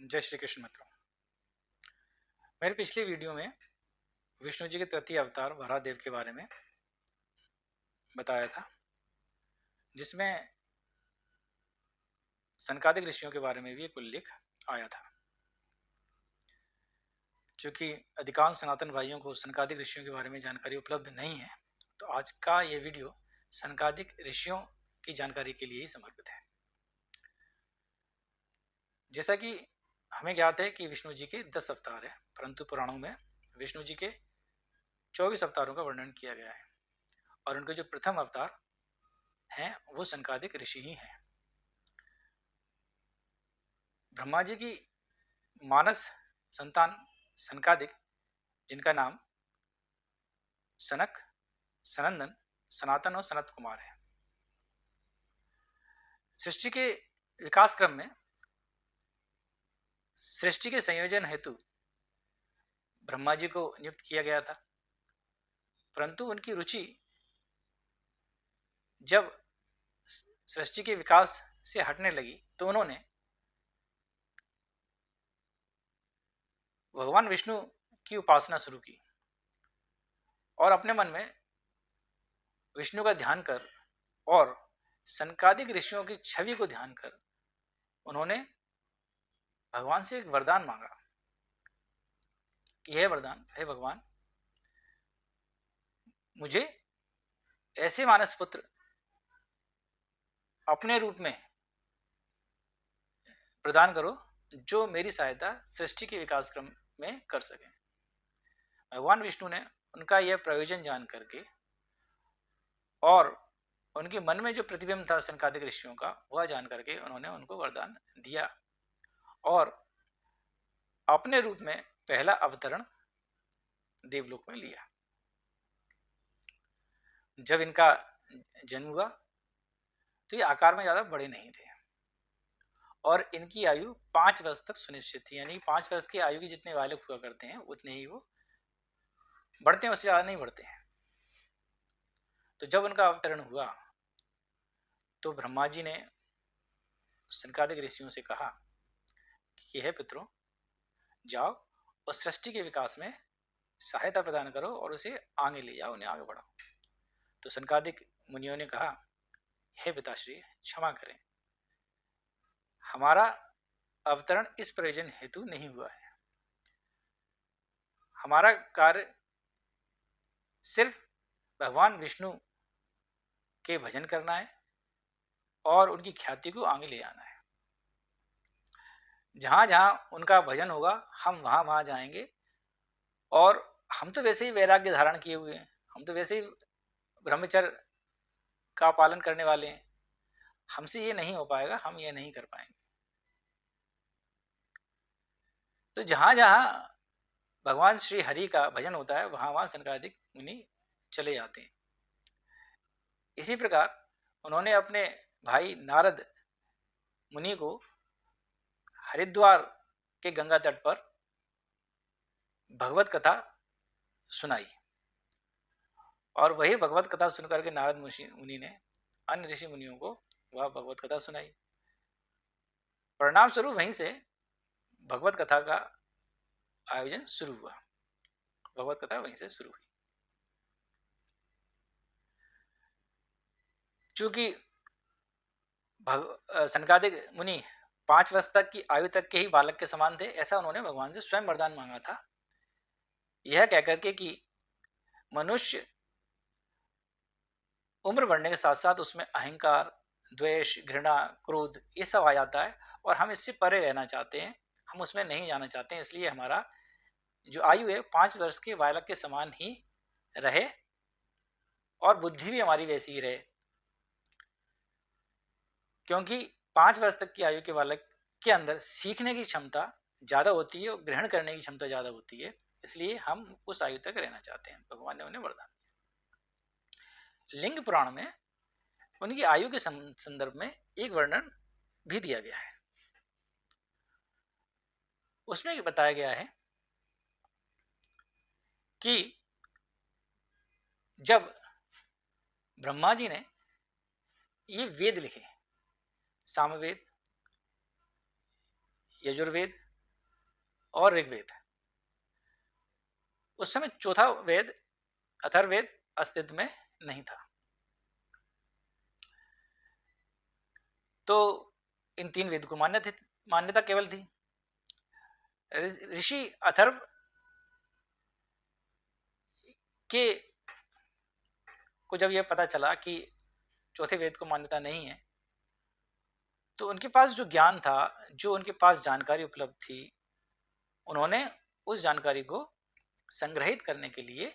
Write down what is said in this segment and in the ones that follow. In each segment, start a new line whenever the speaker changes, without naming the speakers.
जय श्री कृष्ण मित्रों। मेरे पिछली वीडियो में विष्णु जी के तृतीय अवतार वराहदेव के बारे में बताया था, जिसमें सनकादिक ऋषियों के बारे में भी एक उल्लेख आया था। चूँकि अधिकांश सनातन भाइयों को सनकादिक ऋषियों के बारे में जानकारी उपलब्ध नहीं है, तो आज का ये वीडियो सनकादिक ऋषियों की जानकारी के लिए ही समर्पित है। जैसा कि हमें ज्ञात है कि विष्णु जी के 10 अवतार हैं, परंतु पुराणों में विष्णु जी के 24 अवतारों का वर्णन किया गया है और उनके जो प्रथम अवतार हैं वो सनकादिक ऋषि ही हैं। ब्रह्मा जी की मानस संतान सनकादिक, जिनका नाम सनक, सनंदन, सनातन और सनत कुमार है। सृष्टि के विकास क्रम में सृष्टि के संयोजन हेतु ब्रह्मा जी को नियुक्त किया गया था, परंतु उनकी रुचि जब सृष्टि के विकास से हटने लगी तो उन्होंने भगवान विष्णु की उपासना शुरू की और अपने मन में विष्णु का ध्यान कर और सनकादिक ऋषियों की छवि को ध्यान कर उन्होंने भगवान से एक वरदान मांगा कि यह वरदान, हे भगवान, मुझे ऐसे मानस पुत्र अपने रूप में प्रदान करो जो मेरी सहायता सृष्टि के विकास क्रम में कर सके। भगवान विष्णु ने उनका यह प्रयोजन जान करके और उनके मन में जो प्रतिबिंब था सनकादिक ऋषियों का, वह जान करके उन्होंने उनको वरदान दिया और अपने रूप में पहला अवतरण देवलोक में लिया। जब इनका जन्म हुआ तो ये आकार में ज़्यादा बड़े नहीं थे और इनकी आयु 5 वर्ष तक सुनिश्चित थी, यानी 5 वर्ष की आयु के जितने बालक हुआ करते हैं उतने ही वो बढ़ते हैं, उससे ज़्यादा नहीं बढ़ते हैं। तो जब उनका अवतरण हुआ तो ब्रह्मा जी ने सनकादिक ऋषियों से कहा कि हे पितरों, जाओ और सृष्टि के विकास में सहायता प्रदान करो और उसे आगे ले जाओ, उन्हें आगे बढ़ाओ। तो सनकादिक मुनियों ने कहा, हे पिताश्री, क्षमा करें, हमारा अवतरण इस प्रयोजन हेतु नहीं हुआ है। हमारा कार्य सिर्फ भगवान विष्णु के भजन करना है और उनकी ख्याति को आगे ले आना है। जहाँ जहाँ उनका भजन होगा हम वहाँ वहाँ जाएंगे और हम तो वैसे ही वैराग्य धारण किए हुए हैं, हम तो वैसे ही ब्रह्मचर्य का पालन करने वाले हैं, हमसे ये नहीं हो पाएगा, हम ये नहीं कर पाएंगे। तो जहाँ जहाँ भगवान श्री हरि का भजन होता है वहाँ वहाँ सनकादिक मुनि चले जाते हैं। इसी प्रकार उन्होंने अपने भाई नारद मुनि को हरिद्वार के गंगा तट पर भगवत कथा सुनाई और वही भगवत कथा सुनकर के नारद मुनि ने अन्य ऋषि मुनियों को वह भगवत कथा सुनाई। परिणाम स्वरूप वहीं से भगवत कथा का आयोजन शुरू हुआ, भगवत कथा वहीं से शुरू हुई। चूंकि सनकादिक मुनि 5 वर्ष तक की आयु तक के ही बालक के समान थे, ऐसा उन्होंने भगवान से स्वयं वरदान मांगा था, यह कहकर के कि मनुष्य उम्र बढ़ने के साथ साथ उसमें अहंकार, द्वेष, घृणा, क्रोध ये सब आ जाता है और हम इससे परे रहना चाहते हैं, हम उसमें नहीं जाना चाहते हैं। इसलिए हमारा जो आयु है 5 वर्ष के बालक के समान ही रहे और बुद्धि भी हमारी वैसी ही रहे, क्योंकि 5 वर्ष तक की आयु के बालक के अंदर सीखने की क्षमता ज़्यादा होती है और ग्रहण करने की क्षमता ज़्यादा होती है, इसलिए हम उस आयु तक रहना चाहते हैं। भगवान ने उन्हें वरदान दिया। लिंग पुराण में उनकी आयु के संदर्भ में एक वर्णन भी दिया गया है। उसमें बताया गया है कि जब ब्रह्मा जी ने ये वेद लिखे, सामवेद, यजुर्वेद और ऋग्वेद। उस समय चौथा वेद अथर्ववेद अस्तित्व में नहीं था। तो इन 3 वेद को मान्यता केवल थी। ऋषि अथर्व के को जब यह पता चला कि चौथे वेद को मान्यता नहीं है, तो उनके पास जो ज्ञान था, जो उनके पास जानकारी उपलब्ध थी, उन्होंने उस जानकारी को संग्रहित करने के लिए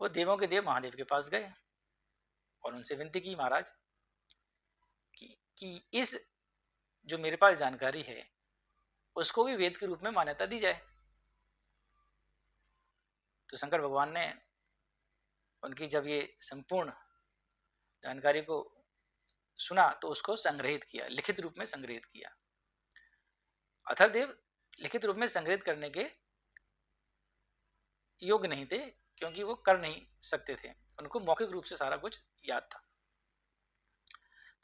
वो देवों के देव महादेव के पास गए और उनसे विनती की, महाराज कि इस जो मेरे पास जानकारी है उसको भी वेद के रूप में मान्यता दी जाए। तो शंकर भगवान ने उनकी जब ये संपूर्ण जानकारी को सुना तो उसको संग्रहित किया, लिखित रूप में संग्रहित किया। अथर्वदेव लिखित रूप में संग्रहित करने के योग्य नहीं थे, क्योंकि वो कर नहीं सकते थे, उनको मौखिक रूप से सारा कुछ याद था।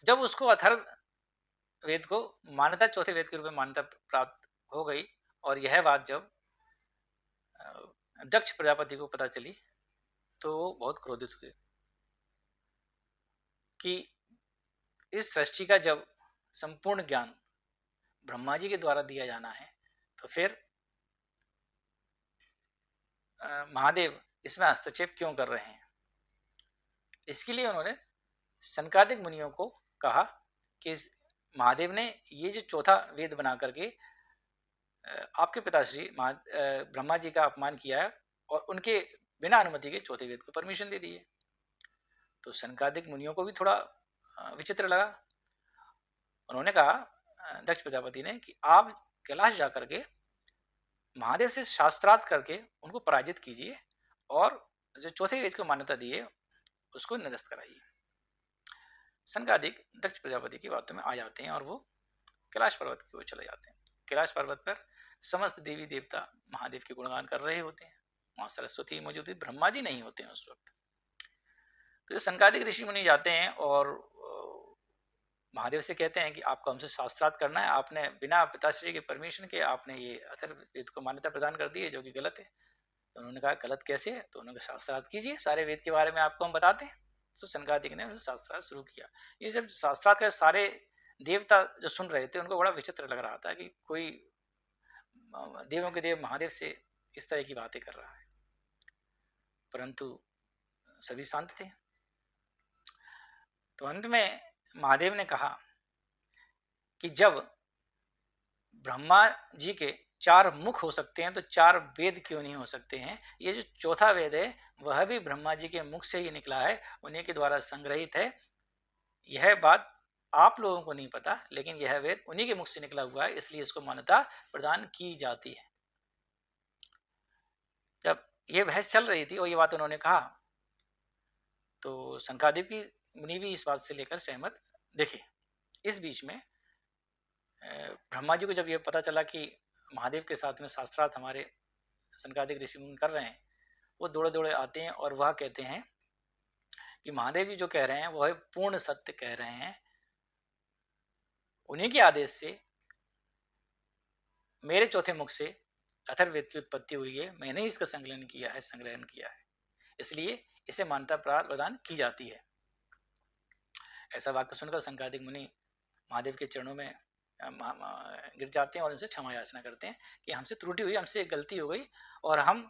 जब उसको अथर्व वेद को मान्यता, चौथे वेद के रूप में मान्यता प्राप्त हो गई, और यह बात जब दक्ष प्रजापति को पता चली तो वो बहुत क्रोधित हुए कि इस सृष्टि का जब संपूर्ण ज्ञान ब्रह्मा जी के द्वारा दिया जाना है तो फिर महादेव इसमें हस्तक्षेप क्यों कर रहे हैं। इसके लिए उन्होंने सनकादिक मुनियों को कहा कि महादेव ने ये जो चौथा वेद बना करके आपके पिताश्री ब्रह्मा जी का अपमान किया है और उनके बिना अनुमति के चौथे वेद को परमिशन दे दी है। तो सनकादिक मुनियों को भी थोड़ा विचित्र लगा। उन्होंने कहा दक्ष प्रजापति ने कि आप कैलाश जाकर के महादेव से शास्त्रार्थ करके उनको पराजित कीजिए और जो चौथे वेद को मान्यता दी है उसको निरस्त कराइए। सनकादिक दक्ष प्रजापति की बातों में आ जाते हैं और वो कैलाश पर्वत की ओर चले जाते हैं। कैलाश पर्वत पर समस्त देवी देवता महादेव के गुणगान कर रहे होते हैं। वहाँ सरस्वती मौजूद है, ब्रह्मा जी नहीं होते हैं उस वक्त। तो जो सनकादिक ऋषि मुनि जाते हैं और महादेव से कहते हैं कि आपको हमसे शास्त्रार्थ करना है, आपने बिना पिताश्री के परमिशन के आपने ये अथर्ववेद को मान्यता प्रदान कर दी है, जो कि गलत है। तो उन्होंने कहा गलत कैसे है? तो उन्होंने शास्त्रार्थ कीजिए, सारे वेद के बारे में आपको हम बताते हैं। तो सनकादिक ने शास्त्रार्थ शुरू किया। ये जब शास्त्रार्थ का सारे देवता जो सुन रहे थे उनको बड़ा विचित्र लग रहा था कि कोई देवों के देव महादेव से इस तरह की बातें कर रहा है, परंतु सभी शांत थे। तो अंत में महादेव ने कहा कि जब ब्रह्मा जी के 4 मुख हो सकते हैं तो 4 वेद क्यों नहीं हो सकते हैं। ये जो चौथा वेद है वह भी ब्रह्मा जी के मुख से ही निकला है, उन्हीं के द्वारा संग्रहित है। यह बात आप लोगों को नहीं पता, लेकिन यह वेद उन्हीं के मुख से निकला हुआ है, इसलिए इसको मान्यता प्रदान की जाती है। जब यह बहस चल रही थी और ये बात उन्होंने कहा तो सनकादिक की मुनि भी इस बात से लेकर सहमत दिखे। इस बीच में ब्रह्मा जी को जब यह पता चला कि महादेव के साथ में शास्त्रार्थ हमारे सनकादिक ऋषि मुनि कर रहे हैं, वो दौड़े दौड़े आते हैं और वह कहते हैं कि महादेव जी जो कह रहे हैं वह पूर्ण सत्य कह रहे हैं। उन्हीं के आदेश से मेरे चौथे मुख से अथर्ववेद की उत्पत्ति हुई है, मैंने इसका संग्रहण किया है, इसलिए इसे मान्यता प्रदान की जाती है। ऐसा वाक्य सुनकर सनकादिक मुनि महादेव के चरणों में गिर जाते हैं और उनसे क्षमा याचना करते हैं कि हमसे त्रुटि हुई, हमसे एक गलती हो गई और हम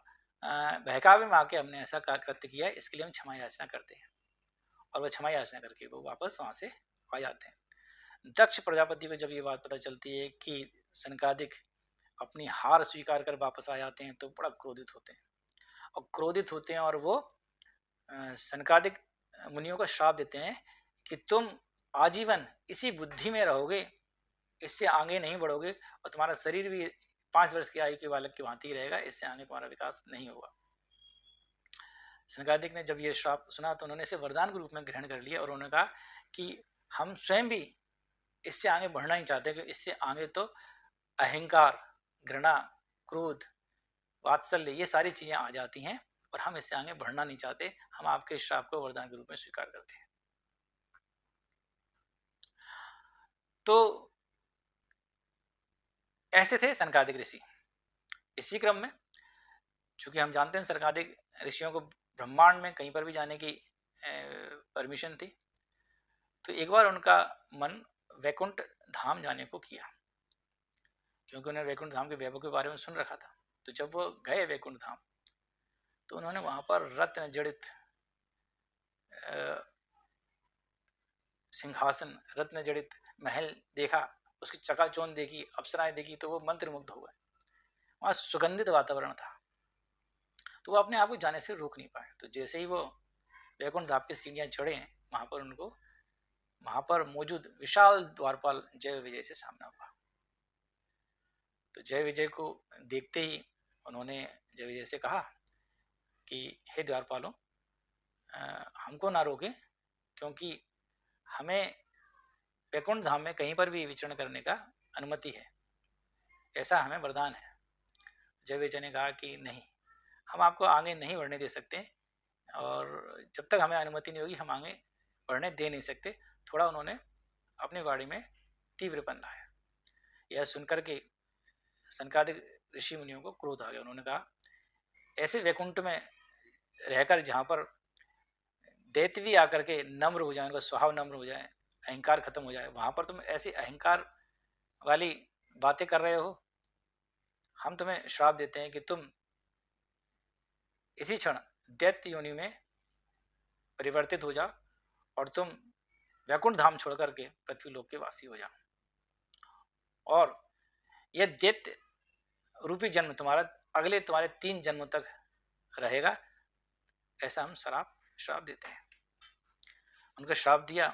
बहकावे में आके हमने ऐसा कृत्य किया है, इसके लिए हम क्षमा याचना करते हैं। और वह क्षमा याचना करके वो वापस वहाँ से आ जाते हैं। दक्ष प्रजापति को जब ये बात पता चलती है कि सनकादिक अपनी हार स्वीकार कर वापस आ जाते हैं तो बड़ा क्रोधित होते हैं और वो सनकादिक मुनियों को श्राप देते हैं कि तुम आजीवन इसी बुद्धि में रहोगे, इससे आगे नहीं बढ़ोगे और तुम्हारा शरीर भी 5 वर्ष की आयु के बालक की भांति रहेगा, इससे आगे तुम्हारा विकास नहीं होगा। सनकादिक ने जब ये श्राप सुना तो उन्होंने इसे वरदान के रूप में ग्रहण कर लिया और उन्होंने कहा कि हम स्वयं भी इससे आगे बढ़ना ही चाहते हैं, क्योंकि इससे आगे तो अहंकार, घृणा, क्रोध, वात्सल्य ये सारी चीजें आ जाती हैं और हम इससे आगे बढ़ना नहीं चाहते। हम आपके श्राप को वरदान के रूप में स्वीकार करते हैं। तो ऐसे थे सनकादिक ऋषि। इसी क्रम में चूंकि हम जानते हैं सनकादिक ऋषियों को ब्रह्मांड में कहीं पर भी जाने की परमिशन थी, तो एक बार उनका मन वैकुंठ धाम जाने को किया, क्योंकि उन्होंने वैकुंठ धाम के वैभव के बारे में सुन रखा था। तो जब वो गए वैकुंठ धाम, तो उन्होंने वहां पर रत्न जड़ित सिंहासन, रत्न जड़ित महल देखा, उसकी चकाचौंध देखी, अप्सराएं देखी, तो वो मंत्रमुग्ध हो गए। वहाँ सुगंधित वातावरण था, तो वो अपने आप को जाने से रोक नहीं पाए। तो जैसे ही वो वैकुंठ धाम की सीढ़ियाँ चढ़े, वहाँ पर उनको वहाँ पर मौजूद विशाल द्वारपाल जय विजय से सामना हुआ। तो जय विजय को देखते ही उन्होंने जय विजय से कहा कि हे द्वारपालों, हमको ना रोके, क्योंकि हमें वैकुंठ धाम में कहीं पर भी विचरण करने का अनुमति है, ऐसा हमें वरदान है। जय विजय ने कहा कि नहीं, हम आपको आगे नहीं बढ़ने दे सकते, और जब तक हमें अनुमति नहीं होगी हम आगे बढ़ने दे नहीं सकते। थोड़ा उन्होंने अपनी वाणी में तीव्रपन लाया। यह सुनकर के सनकादिक ऋषि मुनियों को क्रोध आ गया। उन्होंने कहा, ऐसे वैकुंठ में रहकर जहाँ पर दैत्य भी आकर के नम्र हो जाए, उनका स्वभाव नम्र हो जाए, अहंकार खत्म हो जाए, वहां पर तुम ऐसी अहंकार वाली बातें कर रहे हो। हम तुम्हें श्राप देते हैं कि तुम इसी क्षण दैत्य योनि में परिवर्तित हो जाओ और तुम वैकुंठ धाम छोड़ करके पृथ्वी लोक के वासी हो जाओ, और यह दैत्य रूपी जन्म तुम्हारे 3 जन्मों तक रहेगा, ऐसा हम श्राप देते हैं। उनको श्राप दिया।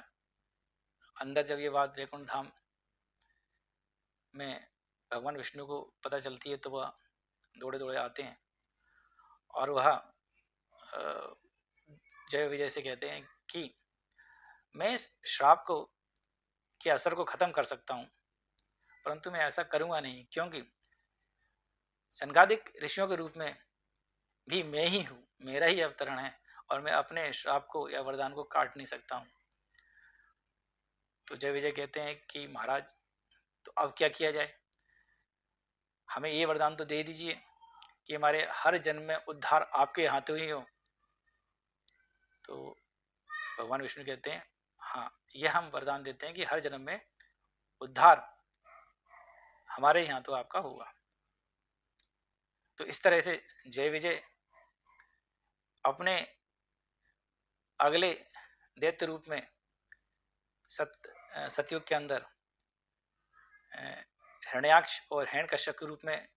अंदर जब ये बात वैकुंठ धाम में भगवान विष्णु को पता चलती है, तो वह दौड़े दौड़े आते हैं और वह जय विजय से कहते हैं कि मैं इस श्राप के असर को खत्म कर सकता हूँ, परंतु मैं ऐसा करूँगा नहीं, क्योंकि सनकादिक ऋषियों के रूप में भी मैं ही हूँ, मेरा ही अवतरण है, और मैं अपने श्राप को या वरदान को काट नहीं सकता हूँ। तो जय विजय कहते हैं कि महाराज, तो अब क्या किया जाए? हमें ये वरदान तो दे दीजिए कि हमारे हर जन्म में उद्धार आपके हाथों ही हो। तो भगवान विष्णु कहते हैं, हाँ, यह हम वरदान देते हैं कि हर जन्म में उद्धार हमारे ही हाथों आपका होगा। तो इस तरह से जय विजय अपने अगले दैत्य रूप में सतयुग के अंदर हिरण्याक्ष और हिरण्यकश्यप के रूप में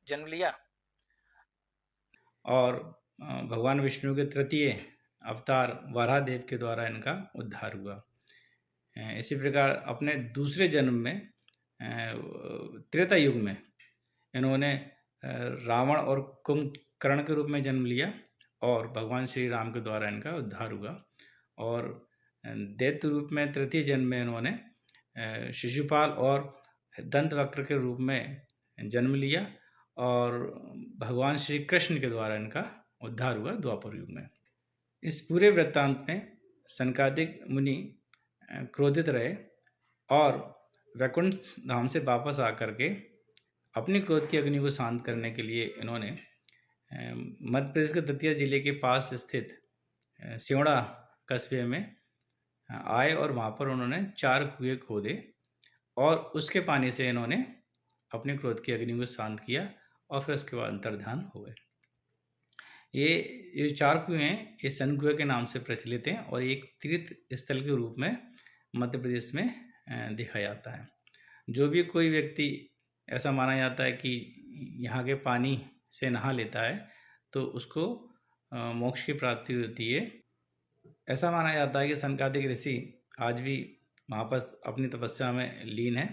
जन्म लिया, और भगवान विष्णु के तृतीय अवतार वराहदेव के द्वारा इनका उद्धार हुआ। इसी प्रकार अपने दूसरे जन्म में त्रेता युग में इन्होंने रावण और कुंभकर्ण के रूप में जन्म लिया, और भगवान श्री राम के द्वारा इनका उद्धार हुआ। और दैत्य रूप में तृतीय जन्म में इन्होंने शिशुपाल और दंतवक्र के रूप में जन्म लिया, और भगवान श्री कृष्ण के द्वारा इनका उद्धार हुआ द्वापर युग में। इस पूरे वृत्तांत में सनकादिक मुनि क्रोधित रहे, और वैकुंठ धाम से वापस आकर के अपनी क्रोध की अग्नि को शांत करने के लिए इन्होंने मध्य प्रदेश के दतिया जिले के पास स्थित सियोड़ा कस्बे में आए, और वहाँ पर उन्होंने 4 कुएं खोदे, और उसके पानी से इन्होंने अपने क्रोध की अग्नि को शांत किया, और फिर उसके बाद अंतर्ध्यान हो गए। ये 4 कुएं ये सन कुएं के नाम से प्रचलित हैं, और एक तीर्थ स्थल के रूप में मध्य प्रदेश में देखा जाता है। जो भी कोई व्यक्ति ऐसा माना जाता है कि यहाँ के पानी से नहा लेता है, तो उसको मोक्ष की प्राप्ति होती है। ऐसा माना जाता है कि सनकादिक ऋषि आज भी वहाँ पर अपनी तपस्या में लीन है,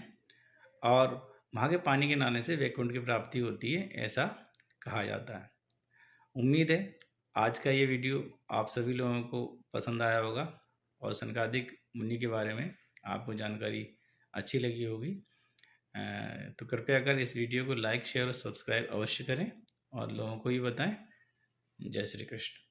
और वहाँ के पानी के नहाने से वैकुंठ की प्राप्ति होती है, ऐसा कहा जाता है। उम्मीद है आज का ये वीडियो आप सभी लोगों को पसंद आया होगा, और सनकादिक मुनि के बारे में आपको जानकारी अच्छी लगी होगी। तो कृपया कर इस वीडियो को लाइक, शेयर और सब्सक्राइब अवश्य करें, और लोगों को भी बताएं। जय श्री कृष्ण।